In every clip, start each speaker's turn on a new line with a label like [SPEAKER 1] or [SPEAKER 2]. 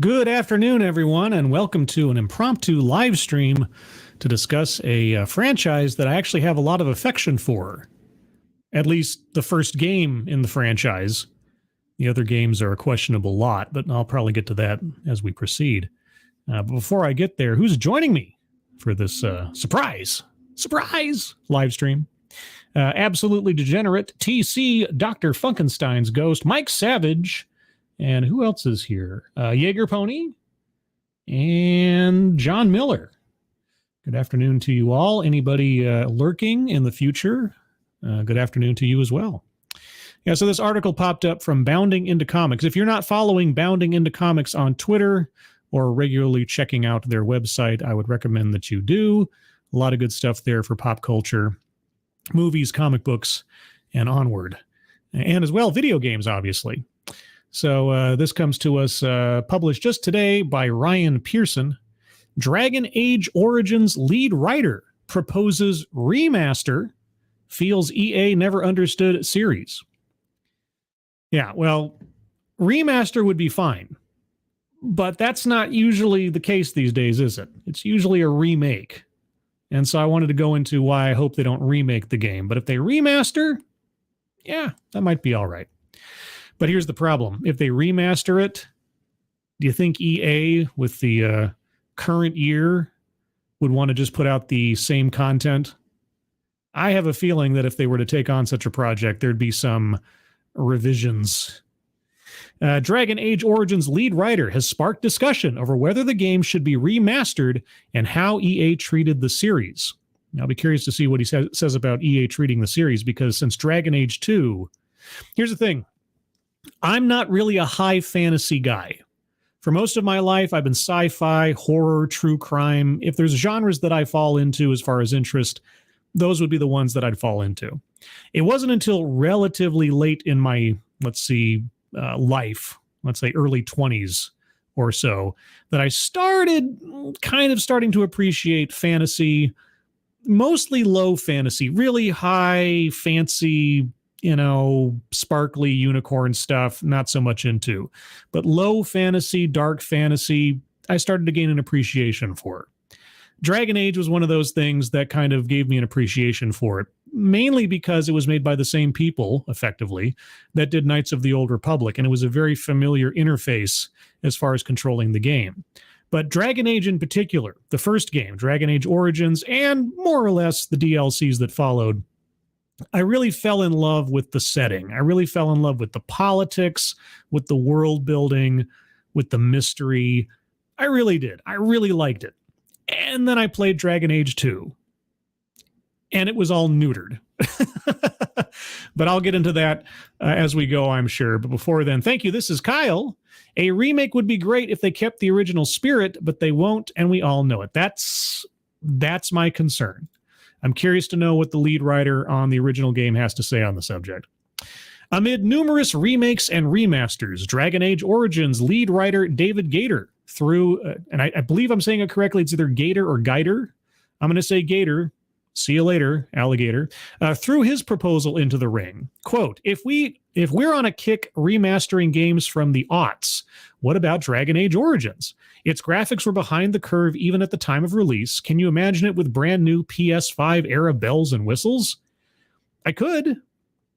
[SPEAKER 1] Good afternoon, everyone, and welcome to an impromptu live stream to discuss a franchise that I actually have a lot of affection for. At least the first game in the franchise. The other games are a questionable lot, but I'll probably get to that as we proceed. But before I get there, who's joining me for this surprise live stream? Absolutely Degenerate, TC, Dr. Funkenstein's Ghost, Mike Savage, and who else is here? Jaeger Pony and John Miller. Good afternoon to you all. Anybody lurking in the future? Good afternoon to you as well. Yeah, so this article popped up from Bounding Into Comics. If you're not following Bounding Into Comics on Twitter or regularly checking out their website, I would recommend that you do. A lot of good stuff there for pop culture, movies, comic books, and onward. And as well, video games, obviously. So this comes to us published just today by Ryan Pearson. Dragon Age Origins lead writer proposes remaster, feels EA never understood series. Yeah, well, remaster would be fine, but that's not usually the case these days, is it? It's usually a remake. And so I wanted to go into why I hope they don't remake the game. But if they remaster, yeah, that might be all right. But here's the problem. If they remaster it, do you think EA with the current year would want to just put out the same content? I have a feeling that if they were to take on such a project, there'd be some revisions. Dragon Age Origins lead writer has sparked discussion over whether the game should be remastered and how EA treated the series. I'll be curious to see what he says about EA treating the series, because since Dragon Age 2, here's the thing. I'm not really a high fantasy guy. For most of my life, I've been sci-fi, horror, true crime. If there's genres that I fall into as far as interest, those would be the ones that I'd fall into. It wasn't until relatively late in my, life, let's say early 20s or so, that I started starting to appreciate fantasy, mostly low fantasy, really high fancy, sparkly unicorn stuff, not so much into. But low fantasy, dark fantasy, I started to gain an appreciation for. Dragon Age was one of those things that kind of gave me an appreciation for it, mainly because it was made by the same people, effectively, that did Knights of the Old Republic, and it was a very familiar interface as far as controlling the game. But Dragon Age in particular, the first game, Dragon Age Origins, and more or less the DLCs that followed, I really fell in love with the setting. I really fell in love with the politics, with the world building, with the mystery. I really did. I really liked it. And then I played Dragon Age 2. And it was all neutered. But I'll get into that as we go, I'm sure. But before then, thank you. This is Kyle. A remake would be great if they kept the original spirit, but they won't, and we all know it. That's my concern. I'm curious to know what the lead writer on the original game has to say on the subject. Amid numerous remakes and remasters, Dragon Age Origins lead writer David Gator threw, and I believe I'm saying it correctly, it's either Gator or Geider. I'm going to say Gator. See you later, alligator. Threw his proposal into the ring. Quote, if we're on a kick remastering games from the aughts, what about Dragon Age Origins? Its graphics were behind the curve even at the time of release. Can you imagine it with brand new PS5 era bells and whistles? I could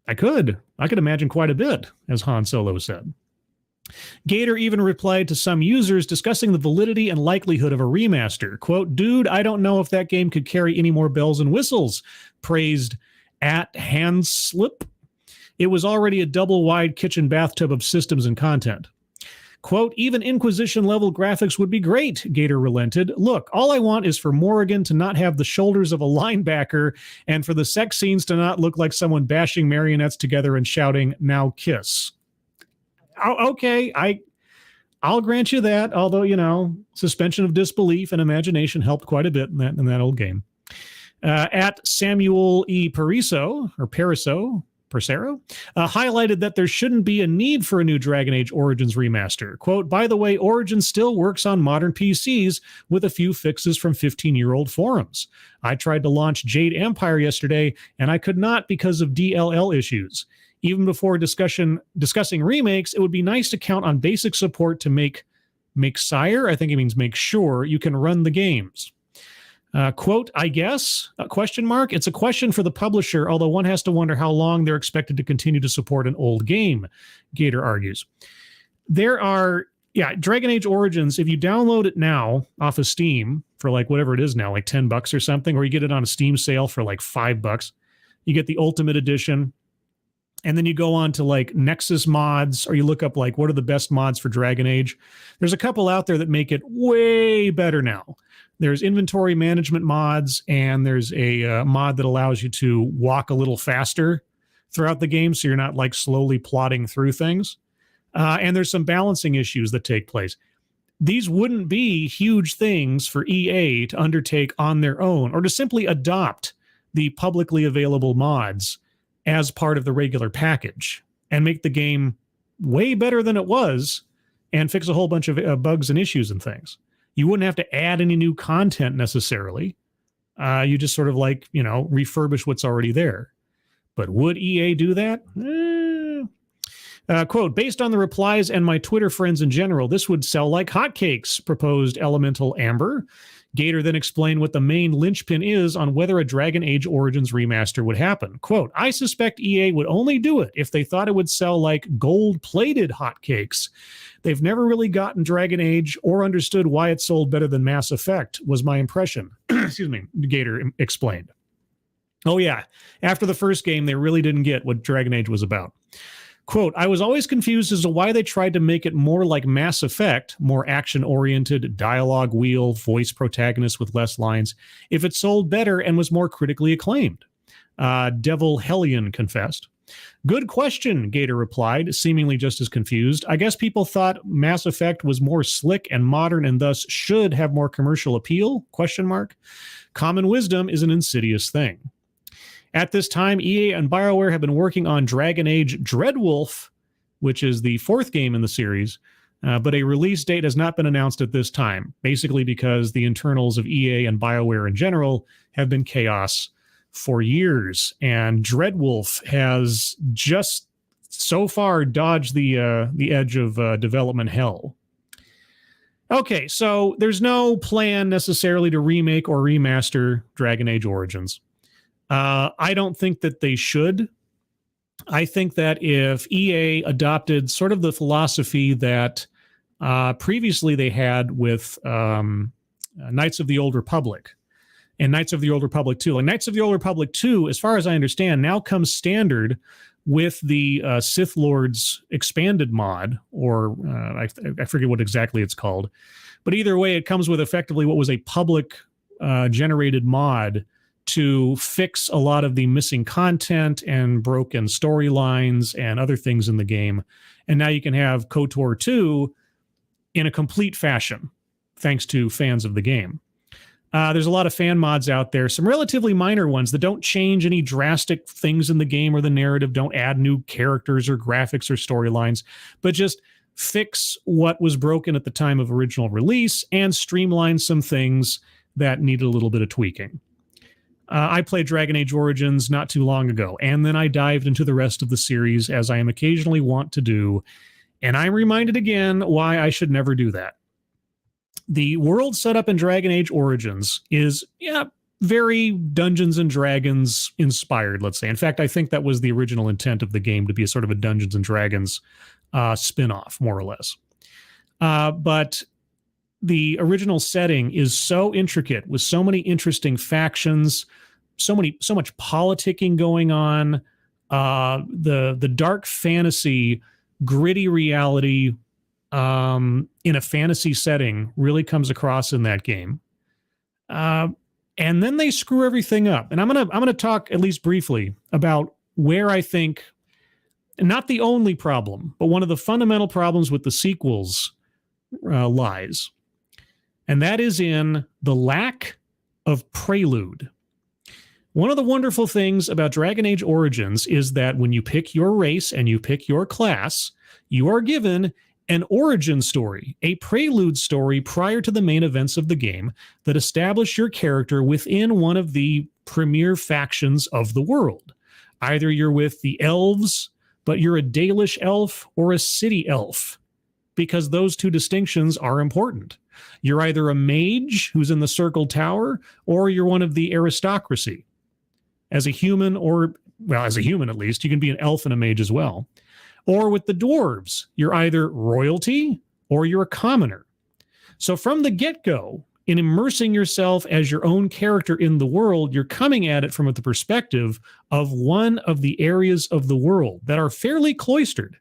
[SPEAKER 1] imagine quite a bit, as Han Solo said. Gator even replied to some users discussing the validity and likelihood of a remaster. Quote, dude, I don't know if that game could carry any more bells and whistles, praised at Handslip. It was already a double-wide kitchen bathtub of systems and content. Quote, even Inquisition-level graphics would be great, Gator relented. Look, all I want is for Morrigan to not have the shoulders of a linebacker and for the sex scenes to not look like someone bashing marionettes together and shouting, now kiss. Okay, I'll grant you that, although, suspension of disbelief and imagination helped quite a bit in that old game. At Samuel E. Periso, highlighted that there shouldn't be a need for a new Dragon Age Origins remaster. Quote, by the way, Origins still works on modern PCs with a few fixes from 15-year-old forums. I tried to launch Jade Empire yesterday, and I could not because of DLL issues. Even before discussing remakes, it would be nice to count on basic support to make Make sire, I think it means make sure you can run the games. Quote, I guess, question mark. It's a question for the publisher, although one has to wonder how long they're expected to continue to support an old game, Gator argues. There are, Dragon Age Origins, if you download it now off of Steam for like whatever it is now, like $10 or something, or you get it on a Steam sale for like $5, you get the Ultimate Edition. And then you go on to like Nexus mods, or you look up like what are the best mods for Dragon Age. There's a couple out there that make it way better now. There's inventory management mods, and there's a mod that allows you to walk a little faster throughout the game, so you're not like slowly plodding through things. And there's some balancing issues that take place. These wouldn't be huge things for EA to undertake on their own, or to simply adopt the publicly available mods as part of the regular package and make the game way better than it was and fix a whole bunch of bugs and issues and things. You wouldn't have to add any new content necessarily. You just sort of like, refurbish what's already there. But would EA do that? Quote, based on the replies and my Twitter friends in general, this would sell like hotcakes, proposed Elemental Amber. Gator then explained what the main linchpin is on whether a Dragon Age Origins remaster would happen. Quote, I suspect EA would only do it if they thought it would sell like gold-plated hotcakes. They've never really gotten Dragon Age or understood why it sold better than Mass Effect, was my impression. Excuse me, Gator explained. Oh yeah, after the first game, they really didn't get what Dragon Age was about. Quote, I was always confused as to why they tried to make it more like Mass Effect, more action-oriented, dialogue wheel, voice protagonist with less lines, if it sold better and was more critically acclaimed. Devil Hellion confessed. Good question, Gator replied, seemingly just as confused. I guess people thought Mass Effect was more slick and modern and thus should have more commercial appeal? Question mark. Common wisdom is an insidious thing. At this time, EA and BioWare have been working on Dragon Age Dreadwolf, which is the fourth game in the series, but a release date has not been announced at this time, basically because the internals of EA and BioWare in general have been chaos for years, and Dreadwolf has just so far dodged the edge of development hell. Okay, so there's no plan necessarily to remake or remaster Dragon Age Origins. I don't think that they should. I think that if EA adopted sort of the philosophy that previously they had with Knights of the Old Republic and Knights of the Old Republic 2. Like Knights of the Old Republic 2, as far as I understand, now comes standard with the Sith Lords expanded mod, or I forget what exactly it's called. But either way, it comes with effectively what was a public generated mod to fix a lot of the missing content and broken storylines and other things in the game. And now you can have KOTOR 2 in a complete fashion, thanks to fans of the game. There's a lot of fan mods out there, some relatively minor ones that don't change any drastic things in the game or the narrative, don't add new characters or graphics or storylines, but just fix what was broken at the time of original release and streamline some things that needed a little bit of tweaking. I played Dragon Age Origins not too long ago, and then I dived into the rest of the series, as I am occasionally wont to do, and I'm reminded again why I should never do that. The world set up in Dragon Age Origins is, very Dungeons and Dragons inspired, let's say. In fact, I think that was the original intent of the game, to be a sort of a Dungeons and Dragons spin-off, more or less. But the original setting is so intricate with so many interesting factions, so much politicking going on. The dark fantasy, gritty reality in a fantasy setting really comes across in that game. And then they screw everything up. And I'm gonna talk at least briefly about where I think, not the only problem, but one of the fundamental problems with the sequels lies. And that is in the lack of prelude. One of the wonderful things about Dragon Age Origins is that when you pick your race and you pick your class, you are given an origin story, a prelude story prior to the main events of the game that establish your character within one of the premier factions of the world. Either you're with the elves, but you're a Dalish elf, or a city elf. because those two distinctions are important. You're either a mage who's in the circled tower, or you're one of the aristocracy. As a human, or, well, as a human at least, you can be an elf and a mage as well. Or with the dwarves, you're either royalty or you're a commoner. So from the get-go, in immersing yourself as your own character in the world, you're coming at it from the perspective of one of the areas of the world that are fairly cloistered.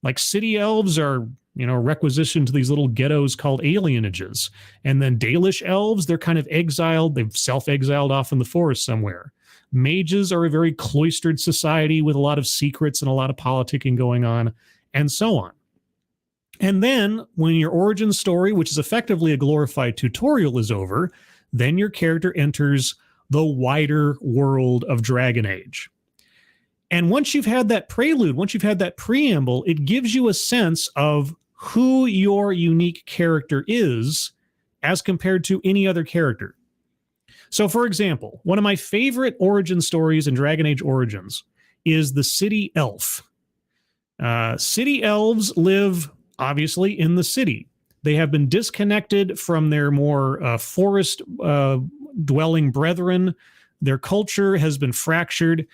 [SPEAKER 1] Like city elves are, requisitioned to these little ghettos called alienages. And then Dalish elves, they're kind of exiled. They've self-exiled off in the forest somewhere. Mages are a very cloistered society with a lot of secrets and a lot of politicking going on, and so on. And then when your origin story, which is effectively a glorified tutorial, is over, then your character enters the wider world of Dragon Age. And once you've had that prelude, once you've had that preamble, it gives you a sense of who your unique character is as compared to any other character. So, for example, one of my favorite origin stories in Dragon Age Origins is the city elf. City elves live, obviously, in the city. They have been disconnected from their more forest-dwelling brethren. Their culture has been fractured.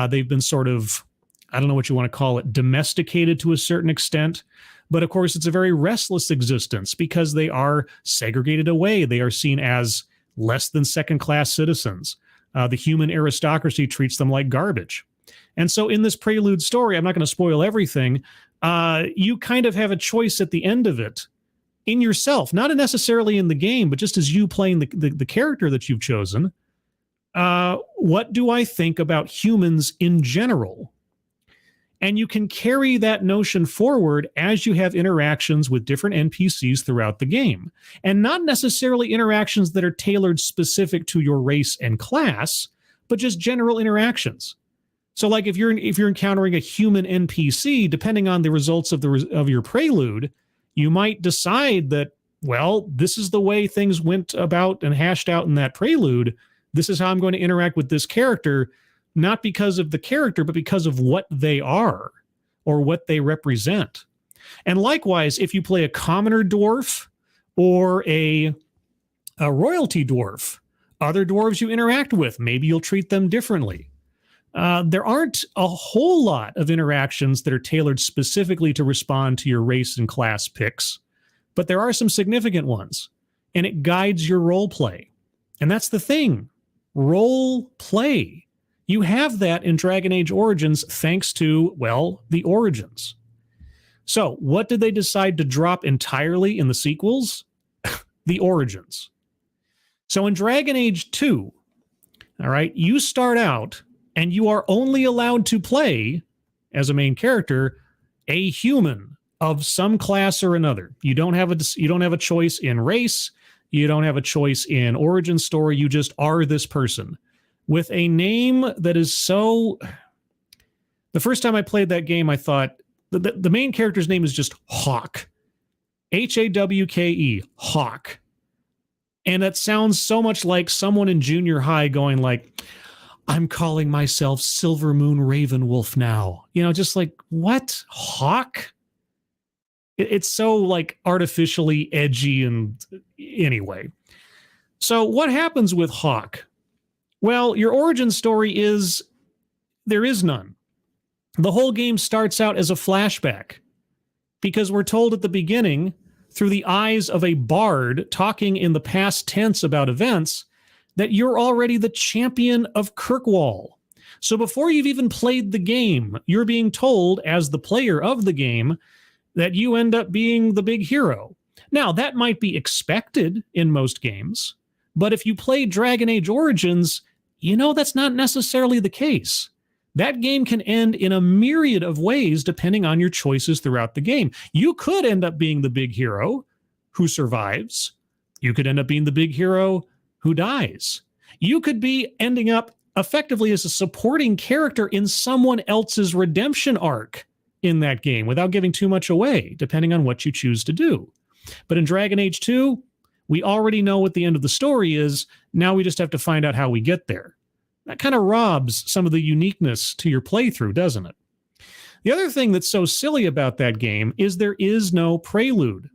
[SPEAKER 1] They've been sort of, I don't know what you want to call it, domesticated to a certain extent. But of course, it's a very restless existence because they are segregated away. They are seen as less than second-class citizens. The human aristocracy treats them like garbage. And so in this prelude story, I'm not going to spoil everything, you kind of have a choice at the end of it in yourself, not necessarily in the game, but just as you playing the character that you've chosen. What do I think about humans in general? And you can carry that notion forward as you have interactions with different NPCs throughout the game. And not necessarily interactions that are tailored specific to your race and class, but just general interactions. So like if you're encountering a human NPC, depending on the results of your prelude, you might decide that, well, this is the way things went about and hashed out in that prelude. This is how I'm going to interact with this character, not because of the character, but because of what they are or what they represent. And likewise, if you play a commoner dwarf or a royalty dwarf, other dwarves you interact with, maybe you'll treat them differently. There aren't a whole lot of interactions that are tailored specifically to respond to your race and class picks, but there are some significant ones, and it guides your role play. And that's the thing, role play. You have that in Dragon Age Origins thanks to, well, the Origins. So what did they decide to drop entirely in the sequels? The Origins. So in Dragon Age 2, all right, you start out and you are only allowed to play, as a main character, a human of some class or another. You don't have a choice in race. You don't have a choice in origin story. You just are this person with a name that is so... The first time I played that game, I thought the main character's name is just Hawk. Hawke. Hawk. And that sounds so much like someone in junior high going like, I'm calling myself Silver Moon Ravenwolf now. Just like, what? Hawk? It's so like artificially edgy and anyway. So what happens with Hawk? Well, your origin story is there is none. The whole game starts out as a flashback because we're told at the beginning through the eyes of a bard talking in the past tense about events that you're already the champion of Kirkwall. So before you've even played the game, you're being told as the player of the game that you end up being the big hero. Now, that might be expected in most games, but if you play Dragon Age Origins, that's not necessarily the case. That game can end in a myriad of ways depending on your choices throughout the game. You could end up being the big hero who survives. You could end up being the big hero who dies. You could be ending up effectively as a supporting character in someone else's redemption arc in that game without giving too much away, depending on what you choose to do. But in Dragon Age 2, we already know what the end of the story is. Now we just have to find out how we get there. That kind of robs some of the uniqueness to your playthrough, doesn't it? The other thing that's so silly about that game is there is no prelude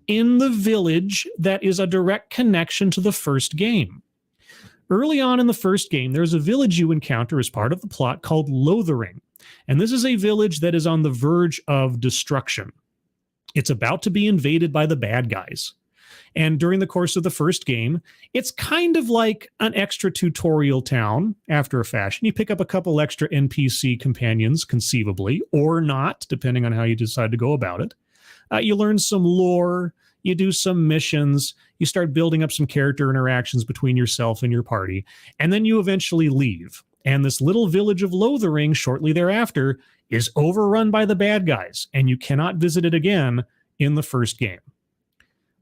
[SPEAKER 1] in the village that is a direct connection to the first game. Early on in the first game, there's a village you encounter as part of the plot called Lothering. And this is a village that is on the verge of destruction. It's about to be invaded by the bad guys. And during the course of the first game, it's kind of like an extra tutorial town after a fashion. You pick up a couple extra NPC companions, conceivably, or not, depending on how you decide to go about it. You learn some lore, you do some missions, you start building up some character interactions between yourself and your party, and then you eventually leave. And this little village of Lothering shortly thereafter is overrun by the bad guys, and you cannot visit it again in the first game.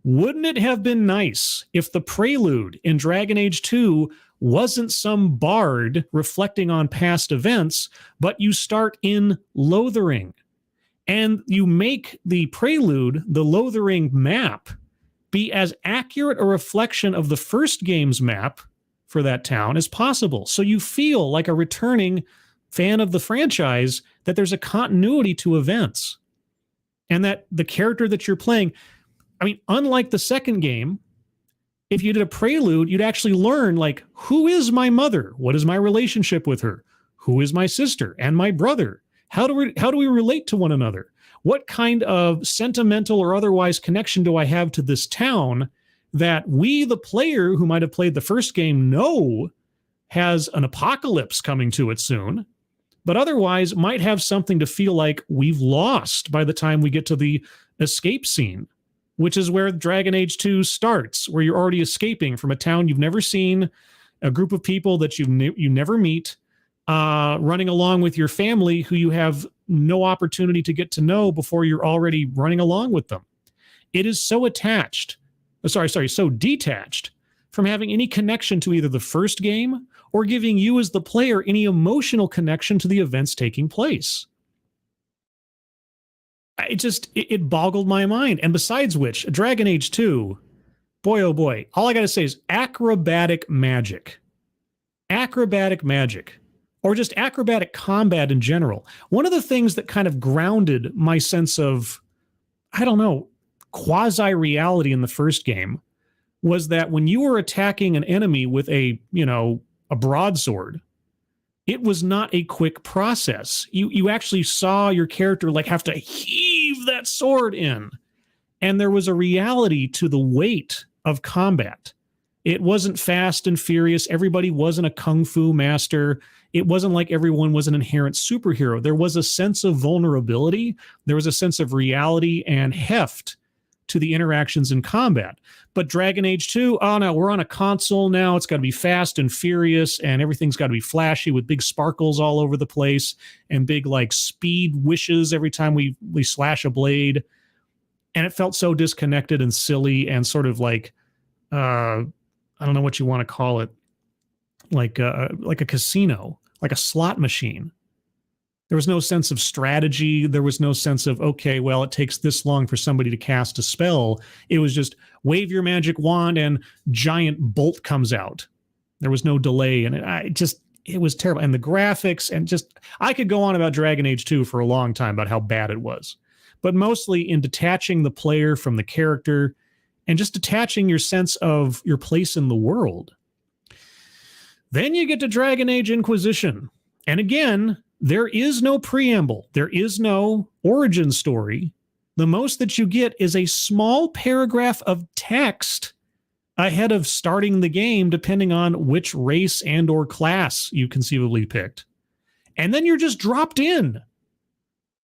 [SPEAKER 1] Wouldn't it have been nice if the prelude in Dragon Age 2 wasn't some bard reflecting on past events, but you start in Lothering? And you make the prelude, the Lothering map, be as accurate a reflection of the first game's map for that town as possible. So you feel like a returning fan of the franchise, that there's a continuity to events. And that the character that you're playing, I mean, unlike the second game, if you did a prelude, you'd actually learn, like, who is my mother? What is my relationship with her? Who is my sister and my brother? How do we relate to one another? What kind of sentimental or otherwise connection do I have to this town that we, the player who might have played the first game, know has an apocalypse coming to it soon, but otherwise might have something to feel like we've lost by the time we get to the escape scene, which is where Dragon Age 2 starts, where you're already escaping from a town you've never seen, a group of people that you never meet, running along with your family who you have no opportunity to get to know before you're already running along with them. It is so so detached from having any connection to either the first game or giving you as the player any emotional connection to the events taking place. It boggled my mind. And besides which, Dragon Age 2, boy, oh boy, all I got to say is acrobatic magic. Acrobatic magic. Or just acrobatic combat in general. One of the things that kind of grounded my sense of, I don't know, quasi-reality in the first game was that when you were attacking an enemy with a broadsword, it was not a quick process. You actually saw your character like have to heave that sword in. And there was a reality to the weight of combat. It wasn't fast and furious. Everybody wasn't a kung fu master. It wasn't like everyone was an inherent superhero. There was a sense of vulnerability. There was a sense of reality and heft to the interactions in combat. But Dragon Age 2, oh no, we're on a console now. It's got to be fast and furious, and everything's got to be flashy with big sparkles all over the place and big like speed wishes every time we slash a blade. And it felt so disconnected and silly and sort of like, I don't know what you want to call it, like a casino, like a slot machine. There was no sense of strategy. There was no sense of, okay, well, it takes this long for somebody to cast a spell. It was just wave your magic wand and giant bolt comes out. There was no delay. And it was terrible. And the graphics and I could go on about Dragon Age 2 for a long time about how bad it was. But mostly in detaching the player from the character and just detaching your sense of your place in the world. Then you get to Dragon Age Inquisition. And again, there is no preamble. There is no origin story. The most that you get is a small paragraph of text ahead of starting the game, depending on which race and or class you conceivably picked. And then you're just dropped in.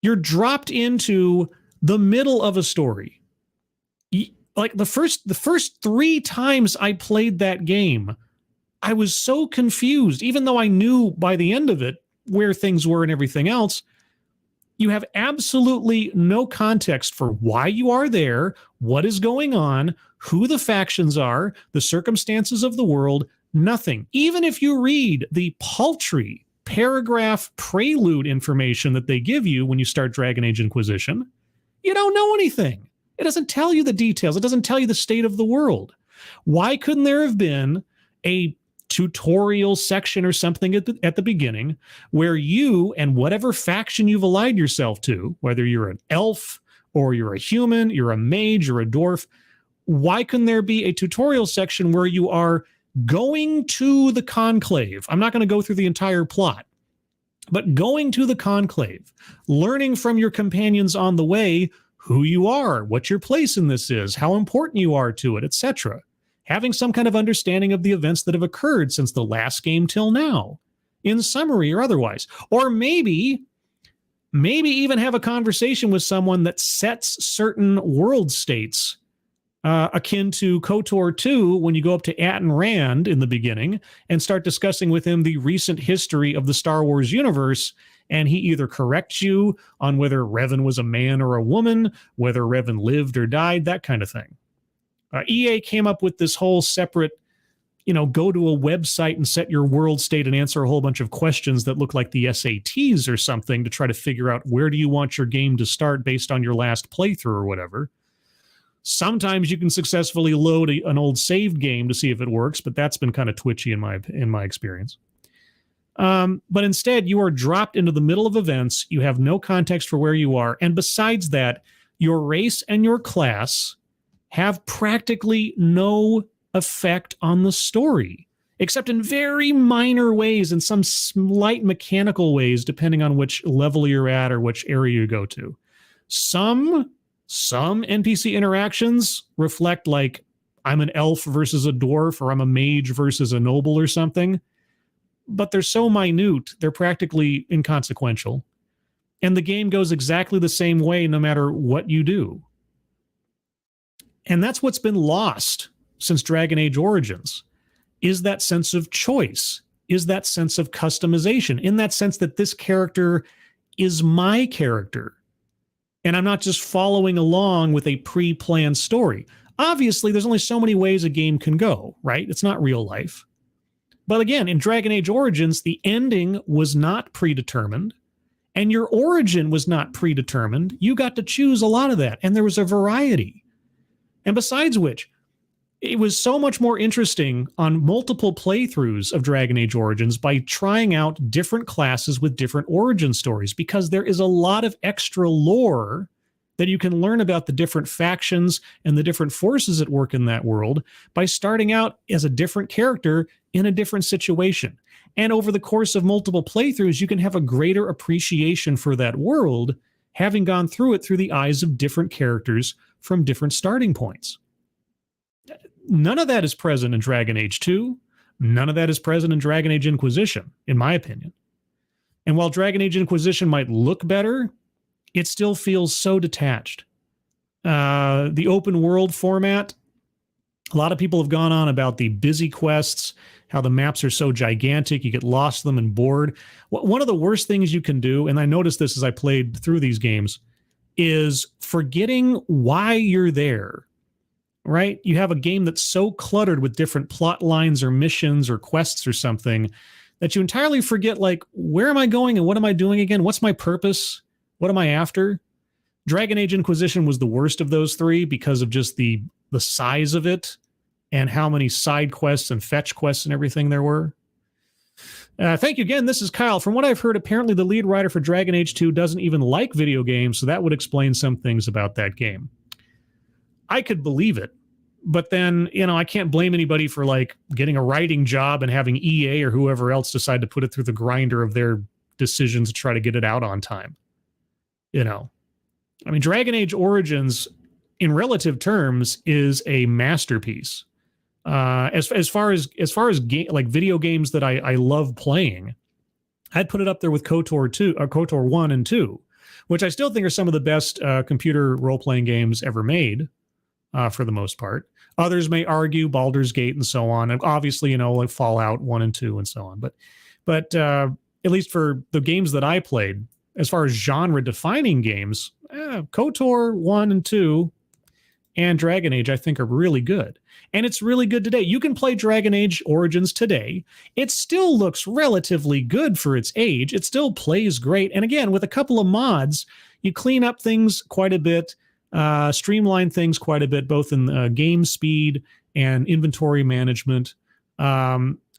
[SPEAKER 1] You're dropped into the middle of a story. Like the first 3 times I played that game, I was so confused, even though I knew by the end of it where things were and everything else. You have absolutely no context for why you are there, what is going on, who the factions are, the circumstances of the world, nothing. Even if you read the paltry paragraph prelude information that they give you when you start Dragon Age Inquisition, you don't know anything. It doesn't tell you the details. It doesn't tell you the state of the world. Why couldn't there have been a tutorial section or something at the beginning where you and whatever faction you've allied yourself to, whether you're an elf or you're a human, you're a mage, you're a dwarf, why couldn't there be a tutorial section where you are going to the conclave? I'm not going to go through the entire plot, but going to the conclave, learning from your companions on the way who you are, what your place in this is, how important you are to it, etc. Having some kind of understanding of the events that have occurred since the last game till now, in summary or otherwise. Or maybe even have a conversation with someone that sets certain world states akin to KOTOR 2 when you go up to Atten Rand in the beginning and start discussing with him the recent history of the Star Wars universe, and he either corrects you on whether Revan was a man or a woman, whether Revan lived or died, that kind of thing. EA came up with this whole separate, go to a website and set your world state and answer a whole bunch of questions that look like the SATs or something to try to figure out where do you want your game to start based on your last playthrough or whatever. Sometimes you can successfully load an old saved game to see if it works, but that's been kind of twitchy in my experience. But instead, you are dropped into the middle of events. You have no context for where you are. And besides that, your race and your class have practically no effect on the story, except in very minor ways and some slight mechanical ways, depending on which level you're at or which area you go to. Some NPC interactions reflect like I'm an elf versus a dwarf, or I'm a mage versus a noble or something, but they're so minute, they're practically inconsequential. And the game goes exactly the same way no matter what you do. And that's what's been lost since Dragon Age Origins, is that sense of choice, is that sense of customization, in that sense that this character is my character. And I'm not just following along with a pre-planned story. Obviously, there's only so many ways a game can go, right? It's not real life. But again, in Dragon Age Origins, the ending was not predetermined, and your origin was not predetermined. You got to choose a lot of that, and there was a variety. And besides which, it was so much more interesting on multiple playthroughs of Dragon Age Origins by trying out different classes with different origin stories, because there is a lot of extra lore that you can learn about the different factions and the different forces at work in that world by starting out as a different character in a different situation. And over the course of multiple playthroughs, you can have a greater appreciation for that world, having gone through it through the eyes of different characters from different starting points. None of that is present in Dragon Age 2. None of that is present in Dragon Age Inquisition, in my opinion. And while Dragon Age Inquisition might look better, it still feels so detached. The open world format, a lot of people have gone on about the busy quests, how the maps are so gigantic, you get lost in them and bored. One of the worst things you can do, and I noticed this as I played through these games, is forgetting why you're there, right? You have a game that's so cluttered with different plot lines or missions or quests or something that you entirely forget, like, where am I going and what am I doing again? What's my purpose? What am I after? Dragon Age Inquisition was the worst of those three because of just the size of it and how many side quests and fetch quests and everything there were. Thank you again. This is Kyle. From what I've heard, apparently the lead writer for Dragon Age 2 doesn't even like video games, so that would explain some things about that game. I could believe it, but then, I can't blame anybody for like getting a writing job and having EA or whoever else decide to put it through the grinder of their decisions to try to get it out on time. I mean, Dragon Age Origins, in relative terms, is a masterpiece. As far as video games that I love playing, I'd put it up there with KOTOR 1 and 2, which I still think are some of the best computer role-playing games ever made, for the most part. Others may argue Baldur's Gate and so on, and obviously, like Fallout 1 and 2 and so on. But at least for the games that I played, as far as genre-defining games, KOTOR 1 and 2 and Dragon Age, I think, are really good. And it's really good today. You can play Dragon Age Origins today. It still looks relatively good for its age. It still plays great. And again, with a couple of mods, you clean up things quite a bit, streamline things quite a bit, both in game speed and inventory management.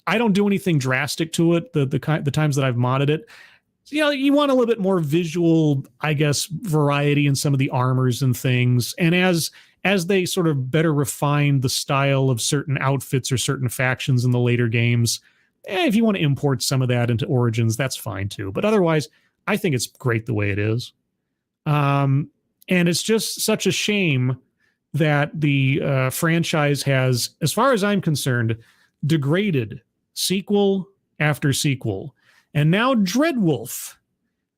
[SPEAKER 1] I don't do anything drastic to it. The times that I've modded it, you want a little bit more visual, I guess, variety in some of the armors and things. And as they sort of better refine the style of certain outfits or certain factions in the later games, if you want to import some of that into Origins, that's fine too. But otherwise, I think it's great the way it is. And it's just such a shame that the franchise has, as far as I'm concerned, degraded sequel after sequel. And now Dreadwolf,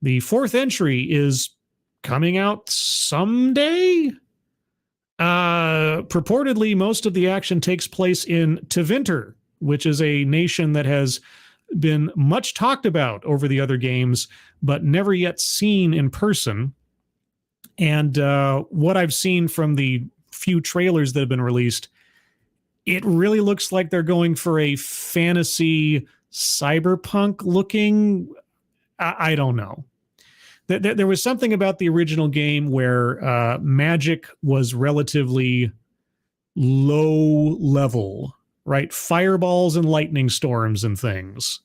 [SPEAKER 1] the fourth entry, is coming out someday. Purportedly, most of the action takes place in Tevinter, which is a nation that has been much talked about over the other games, but never yet seen in person. And what I've seen from the few trailers that have been released, it really looks like they're going for a fantasy cyberpunk looking. I don't know. There was something about the original game where magic was relatively low level, right? Fireballs and lightning storms and things.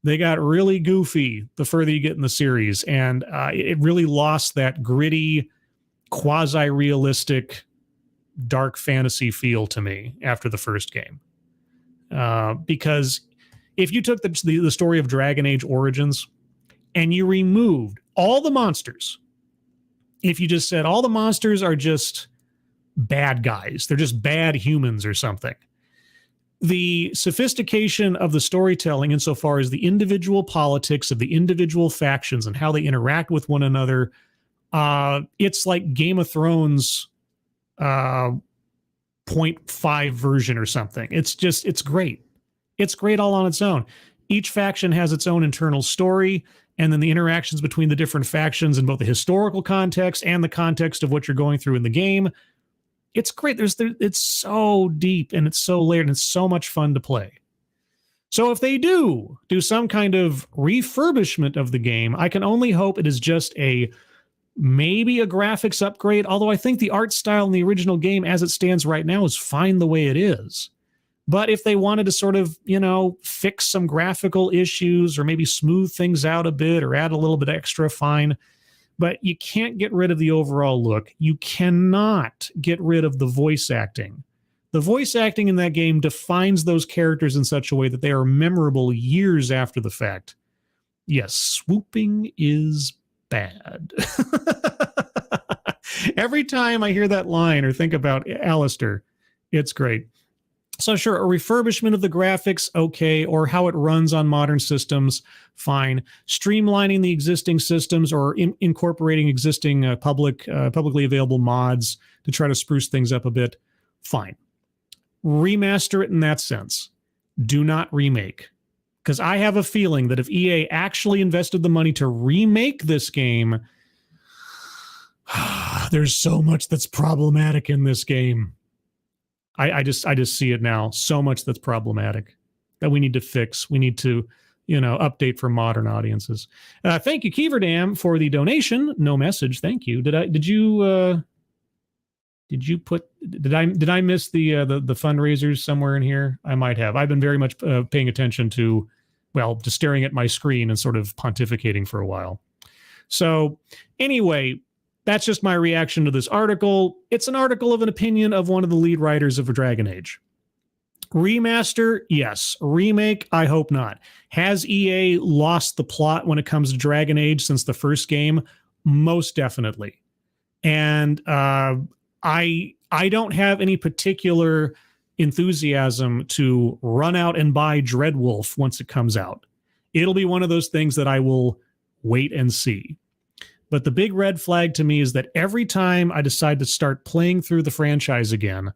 [SPEAKER 1] They got really goofy the further you get in the series, and it really lost that gritty, quasi-realistic, dark fantasy feel to me after the first game. Because if you took the story of Dragon Age Origins and you removed all the monsters, if you just said all the monsters are just bad guys, they're just bad humans or something, the sophistication of the storytelling insofar as the individual politics of the individual factions and how they interact with one another, it's like Game of Thrones 0.5 version or something. It's great. It's great all on its own. Each faction has its own internal story, and then the interactions between the different factions in both the historical context and the context of what you're going through in the game. It's great. It's so deep and it's so layered and it's so much fun to play. So if they do some kind of refurbishment of the game, I can only hope it is just maybe a graphics upgrade, although I think the art style in the original game as it stands right now is fine the way it is. But if they wanted to sort of, fix some graphical issues or maybe smooth things out a bit or add a little bit extra, fine. But you can't get rid of the overall look. You cannot get rid of the voice acting. The voice acting in that game defines those characters in such a way that they are memorable years after the fact. Yes, swooping is bad. Every time I hear that line or think about Alistair, it's great. So sure, a refurbishment of the graphics, okay, or how it runs on modern systems, fine. Streamlining the existing systems or incorporating existing publicly available mods to try to spruce things up a bit, fine. Remaster it in that sense. Do not remake. Because I have a feeling that if EA actually invested the money to remake this game, there's so much that's problematic in this game. I just see it now. So much that's problematic that we need to fix. We need to, update for modern audiences. Thank you, Keeverdam, for the donation. No message. Thank you. Did I miss the fundraisers somewhere in here? I might have. I've been very much paying attention to, just staring at my screen and sort of pontificating for a while. So anyway, that's just my reaction to this article. It's an article of an opinion of one of the lead writers of Dragon Age. Remaster, yes. Remake, I hope not. Has EA lost the plot when it comes to Dragon Age since the first game? Most definitely. And I don't have any particular enthusiasm to run out and buy Dreadwolf once it comes out. It'll be one of those things that I will wait and see. But the big red flag to me is that every time I decide to start playing through the franchise again,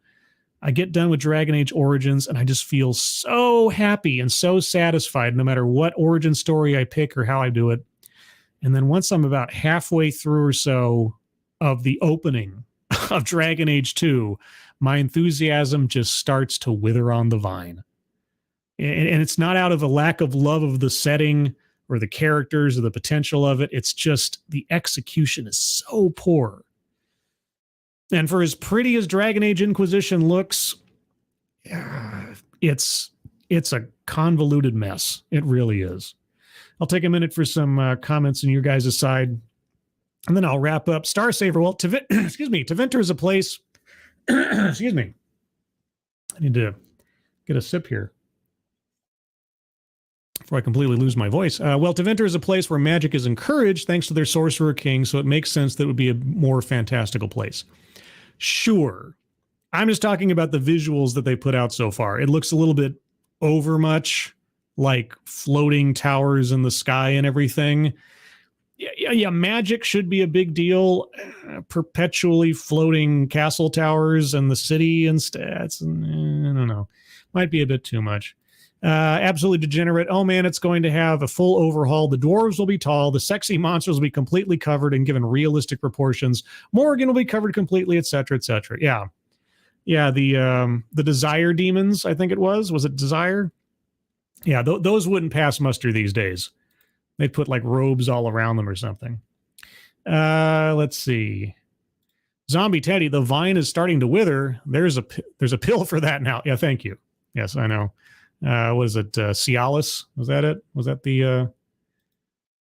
[SPEAKER 1] I get done with Dragon Age Origins and I just feel so happy and so satisfied no matter what origin story I pick or how I do it. And then once I'm about halfway through or so of the opening of Dragon Age 2, my enthusiasm just starts to wither on the vine. And it's not out of a lack of love of the setting or the characters or the potential of it. It's just the execution is so poor. And for as pretty as Dragon Age Inquisition looks, it's it's a convoluted mess. It really is. I'll take a minute for some comments on your guys' side, and then I'll wrap up. Star Saver, well, excuse me, Tevinter is a place, excuse me. I need to get a sip here before I completely lose my voice. Well, Tevinter is a place where magic is encouraged thanks to their Sorcerer King, so it makes sense that it would be a more fantastical place. Sure. I'm just talking about the visuals that they put out so far. It looks a little bit overmuch, like floating towers in the sky and everything. Yeah, magic should be a big deal. Perpetually floating castle towers and the city and stats. I don't know. Might be a bit too much. Absolutely degenerate. Oh man, it's going to have a full overhaul. The dwarves will be tall. The sexy monsters will be completely covered and given realistic proportions. Morgan will be covered completely, etc., etc. Yeah. Yeah, the Desire demons, I think it was. Was it Desire? Yeah, those wouldn't pass muster these days. They'd put like robes all around them or something. Let's see. Zombie Teddy, the vine is starting to wither. There's a pill for that now. Yeah, thank you. Yes, I know. Was it Cialis? Was that it? Was that the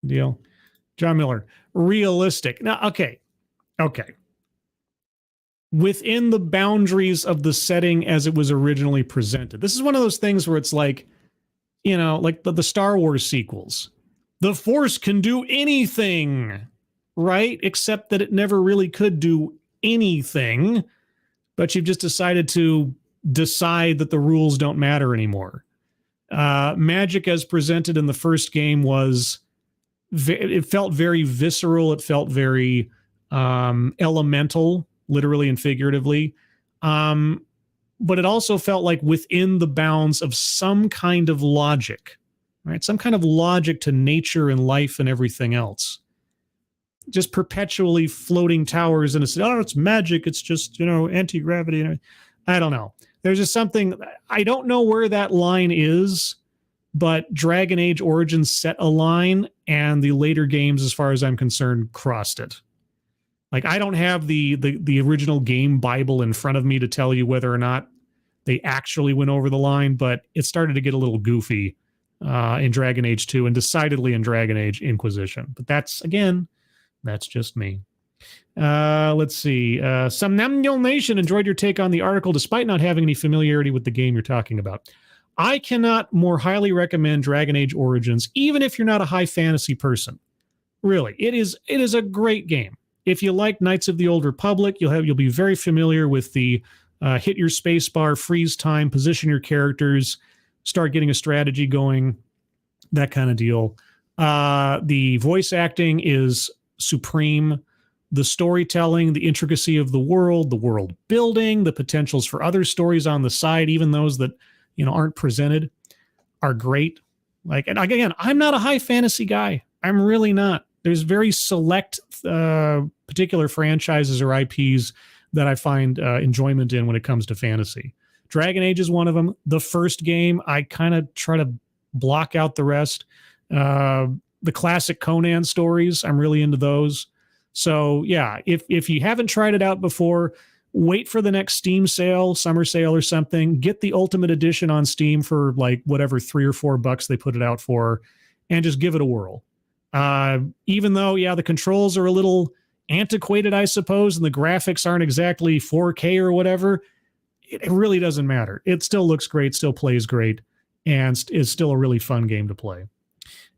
[SPEAKER 1] deal? John Miller. Realistic. Now, okay. Within the boundaries of the setting as it was originally presented. This is one of those things where it's like, you know, like the Star Wars sequels. The Force can do anything, right? Except that it never really could do anything, but you've just decided to decide that the rules don't matter anymore. Magic as presented in the first game it felt very visceral. It felt very elemental, literally and figuratively. But it also felt like within the bounds of some kind of logic, right? Some kind of logic to nature and life and everything else. Just perpetually floating towers and it's magic. It's just, anti-gravity. I don't know. There's just something, I don't know where that line is, but Dragon Age Origins set a line and the later games, as far as I'm concerned, crossed it. Like, I don't have the original game Bible in front of me to tell you whether or not they actually went over the line, but it started to get a little goofy in Dragon Age 2 and decidedly in Dragon Age Inquisition. But that's just me. Let's see. Somnambular Nation enjoyed your take on the article despite not having any familiarity with the game you're talking about. I cannot more highly recommend Dragon Age Origins, even if you're not a high fantasy person. Really, it is a great game. If you like Knights of the Old Republic, you'll be very familiar with the hit your space bar, freeze time, position your characters, start getting a strategy going, that kind of deal. The voice acting is supreme. The storytelling, the intricacy of the world building, the potentials for other stories on the side, even those that aren't presented, are great. Like, and again, I'm not a high fantasy guy. I'm really not. There's very select particular franchises or IPs that I find enjoyment in when it comes to fantasy. Dragon Age is one of them. The first game, I kind of try to block out the rest. The classic Conan stories, I'm really into those. So yeah, if you haven't tried it out before, wait for the next Steam sale, summer sale or something. Get the Ultimate Edition on Steam for like whatever $3 or $4 they put it out for, and just give it a whirl. Even though, yeah, the controls are a little antiquated, I suppose, and the graphics aren't exactly 4K or whatever, it really doesn't matter. It still looks great, still plays great, and is still a really fun game to play.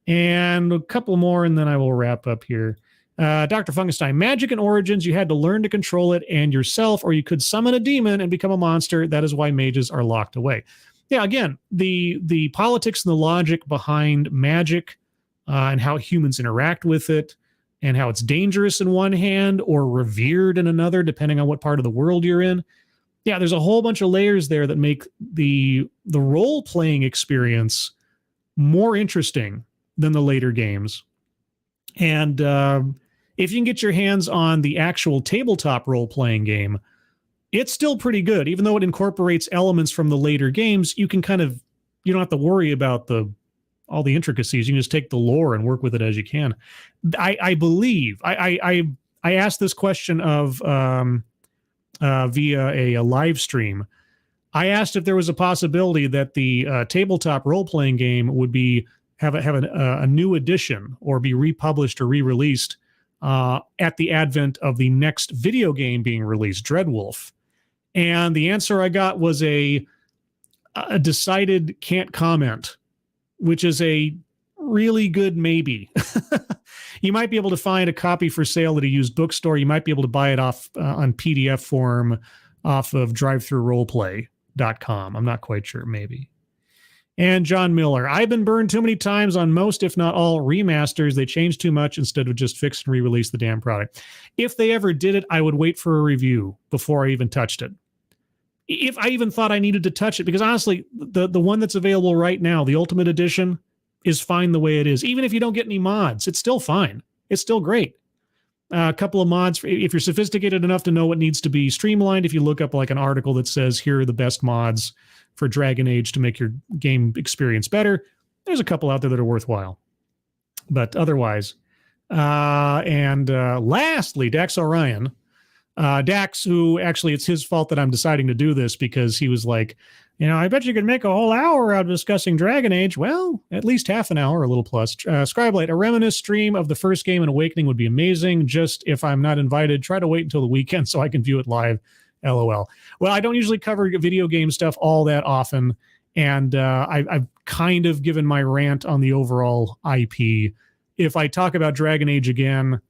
[SPEAKER 1] And a couple more, and then I will wrap up here. Dr. Funkenstein, Magic and Origins, you had to learn to control it and yourself, or you could summon a demon and become a monster. That is why mages are locked away. Yeah, again, the politics and the logic behind magic and how humans interact with it and how it's dangerous in one hand or revered in another, depending on what part of the world you're in. Yeah, there's a whole bunch of layers there that make the role-playing experience more interesting than the later games. And if you can get your hands on the actual tabletop role-playing game, it's still pretty good. Even though it incorporates elements from the later games, you don't have to worry about all the intricacies. You can just take the lore and work with it as you can. I believe I asked this question of via a live stream. I asked if there was a possibility that the tabletop role-playing game would have a new edition or be republished or re-released at the advent of the next video game being released, Dreadwolf. And the answer I got was a decided can't comment, which is a really good maybe. You might be able to find a copy for sale at a used bookstore. You might be able to buy it off on PDF form off of drivethroroleplay.com. I'm not quite sure, maybe. And John Miller, I've been burned too many times on most, if not all, remasters. They change too much instead of just fix and re-release the damn product. If they ever did it, I would wait for a review before I even touched it. If I even thought I needed to touch it, because honestly, the one that's available right now, the Ultimate Edition, is fine the way it is. Even if you don't get any mods, it's still fine. It's still great. A couple of mods, if you're sophisticated enough to know what needs to be streamlined, if you look up like an article that says, here are the best mods for Dragon Age to make your game experience better, there's a couple out there that are worthwhile. But otherwise, lastly, Dax Orion. Dax, who actually it's his fault that I'm deciding to do this because he was like, I bet you could make a whole hour out of discussing Dragon Age. Well, at least half an hour, a little plus. Scribelight, a reminiscence stream of the first game in Awakening would be amazing. Just if I'm not invited, try to wait until the weekend so I can view it live. LOL. Well, I don't usually cover video game stuff all that often, and I've kind of given my rant on the overall IP. If I talk about Dragon Age again,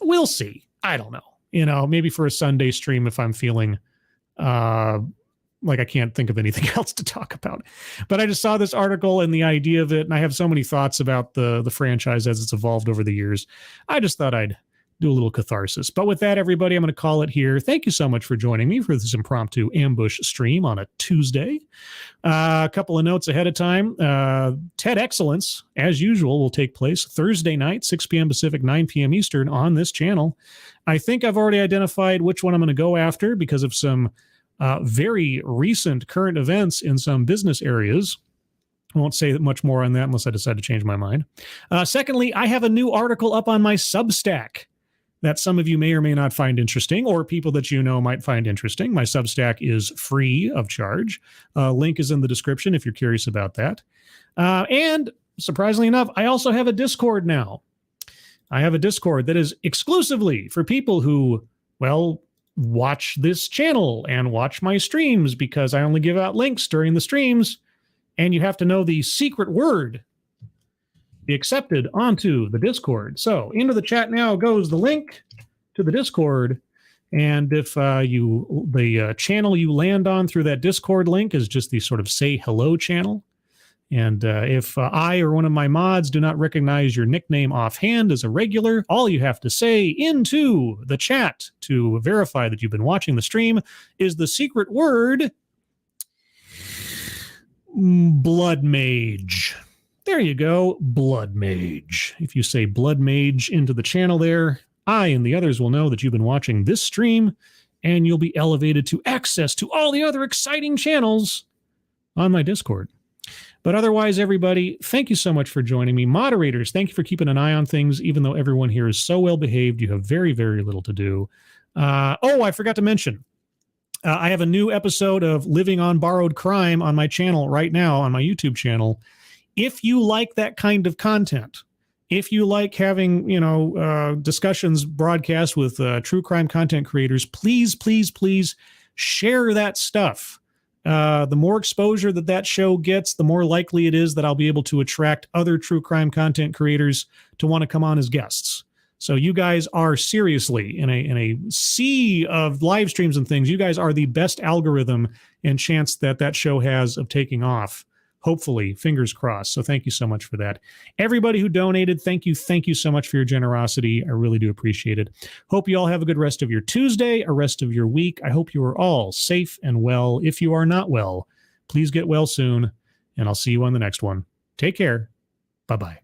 [SPEAKER 1] we'll see. I don't know. Maybe for a Sunday stream if I'm feeling like I can't think of anything else to talk about. But I just saw this article and the idea of it, and I have so many thoughts about the franchise as it's evolved over the years. I just thought I'd do a little catharsis. But with that, everybody, I'm going to call it here. Thank you so much for joining me for this impromptu ambush stream on a Tuesday. A couple of notes ahead of time. TED Excellence, as usual, will take place Thursday night, 6 p.m. Pacific, 9 p.m. Eastern on this channel. I think I've already identified which one I'm going to go after because of some very recent current events in some business areas. I won't say much more on that unless I decide to change my mind. Secondly, I have a new article up on my Substack that some of you may or may not find interesting, or people that might find interesting. My Substack is free of charge. Link is in the description if you're curious about that. And surprisingly enough, I also have a Discord now. I have a Discord that is exclusively for people who, watch this channel and watch my streams, because I only give out links during the streams, and you have to know the secret word be accepted onto the Discord. So into the chat now goes the link to the Discord. And if the channel you land on through that Discord link is just the sort of say hello channel. And if I or one of my mods do not recognize your nickname offhand as a regular, all you have to say into the chat to verify that you've been watching the stream is the secret word Blood Mage. There you go, Blood Mage. If you say Blood Mage into the channel there, I and the others will know that you've been watching this stream, and you'll be elevated to access to all the other exciting channels on my Discord. But otherwise, everybody, thank you so much for joining me. Moderators, thank you for keeping an eye on things, even though everyone here is so well behaved. You have very, very little to do. I forgot to mention, I have a new episode of Living on Borrowed Crime on my channel right now, on my YouTube channel. If you like that kind of content, if you like having, discussions broadcast with true crime content creators, please, please, please share that stuff. The more exposure that show gets, the more likely it is that I'll be able to attract other true crime content creators to want to come on as guests. So you guys are seriously in a sea of live streams and things. You guys are the best algorithm and chance that show has of taking off. Hopefully, fingers crossed. So thank you so much for that. Everybody who donated, thank you so much for your generosity. I really do appreciate it. Hope you all have a good rest of your Tuesday, a rest of your week. I hope you are all safe and well. If you are not well, please get well soon, and I'll see you on the next one. Take care. Bye-bye.